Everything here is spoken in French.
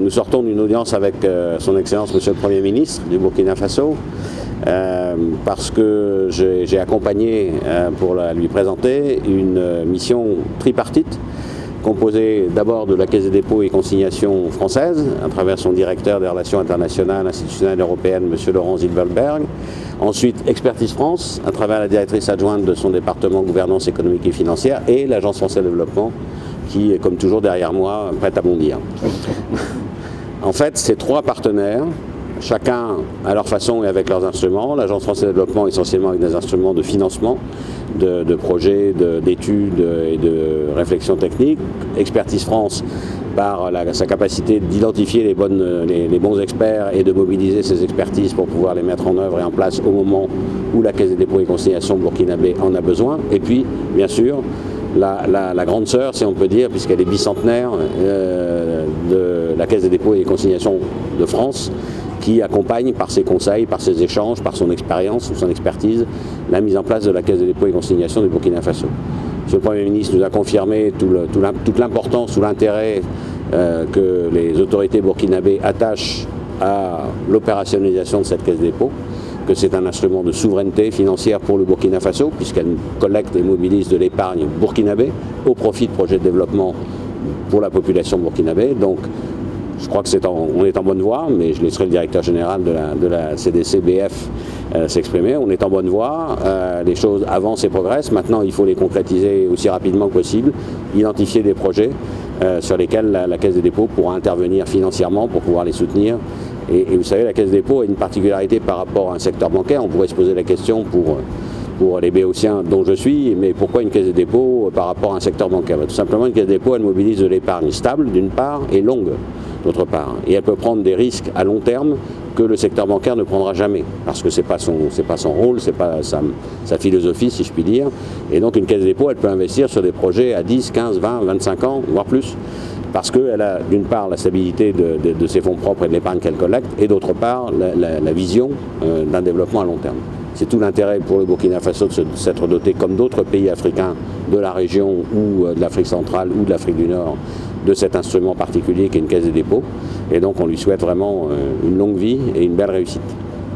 Nous sortons d'une audience avec son Excellence Monsieur le Premier ministre du Burkina Faso parce que j'ai accompagné pour lui présenter une mission tripartite composée d'abord de la Caisse des dépôts et consignations française à travers son directeur des relations internationales institutionnelles européennes M. Laurent Zilberberg. Ensuite, Expertise France, à travers la directrice adjointe de son département gouvernance économique et financière, et l'Agence française de développement, qui est comme toujours derrière moi, prête à bondir. En fait, ces trois partenaires, chacun à leur façon et avec leurs instruments, l'Agence française de développement essentiellement avec des instruments de financement, de projets, d'études et de réflexion technique, Expertise France par sa capacité d'identifier les bons experts et de mobiliser ces expertises pour pouvoir les mettre en œuvre et en place au moment où la Caisse des dépôts et consignations burkinabé en a besoin. Et puis, bien sûr, la grande sœur, si on peut dire, puisqu'elle est bicentenaire, de la Caisse des dépôts et consignations de France, qui accompagne par ses conseils, par ses échanges, par son expérience ou son expertise, la mise en place de la Caisse des dépôts et consignations du Burkina Faso. Monsieur le Premier ministre nous a confirmé toute l'importance ou l'intérêt que les autorités burkinabées attachent à l'opérationnalisation de cette Caisse des dépôts, que c'est un instrument de souveraineté financière pour le Burkina Faso, puisqu'elle collecte et mobilise de l'épargne burkinabé au profit de projets de développement pour la population burkinabé. Donc, je crois qu'on est en bonne voie, mais je laisserai le directeur général de la CDC-BF s'exprimer. On est en bonne voie, les choses avancent et progressent. Maintenant, il faut les concrétiser aussi rapidement que possible, identifier des projets sur lesquels la Caisse des dépôts pourra intervenir financièrement pour pouvoir les soutenir. Et vous savez, la Caisse des dépôts a une particularité par rapport à un secteur bancaire. On pourrait se poser la question pour les béotiens dont je suis, mais pourquoi une Caisse des dépôts par rapport à un secteur bancaire? Tout simplement, une Caisse des dépôts, elle mobilise de l'épargne stable d'une part et longue d'autre part. Et elle peut prendre des risques à long terme que le secteur bancaire ne prendra jamais, parce que c'est pas son rôle, c'est pas sa philosophie, si je puis dire. Et donc une Caisse des dépôts, elle peut investir sur des projets à 10, 15, 20, 25 ans, voire plus, parce qu'elle a d'une part la stabilité de ses fonds propres et de l'épargne qu'elle collecte, et d'autre part la vision d'un développement à long terme. C'est tout l'intérêt pour le Burkina Faso de s'être doté, comme d'autres pays africains de la région ou de l'Afrique centrale ou de l'Afrique du Nord, de cet instrument particulier qui est une Caisse des dépôts. Et donc on lui souhaite vraiment une longue vie et une belle réussite.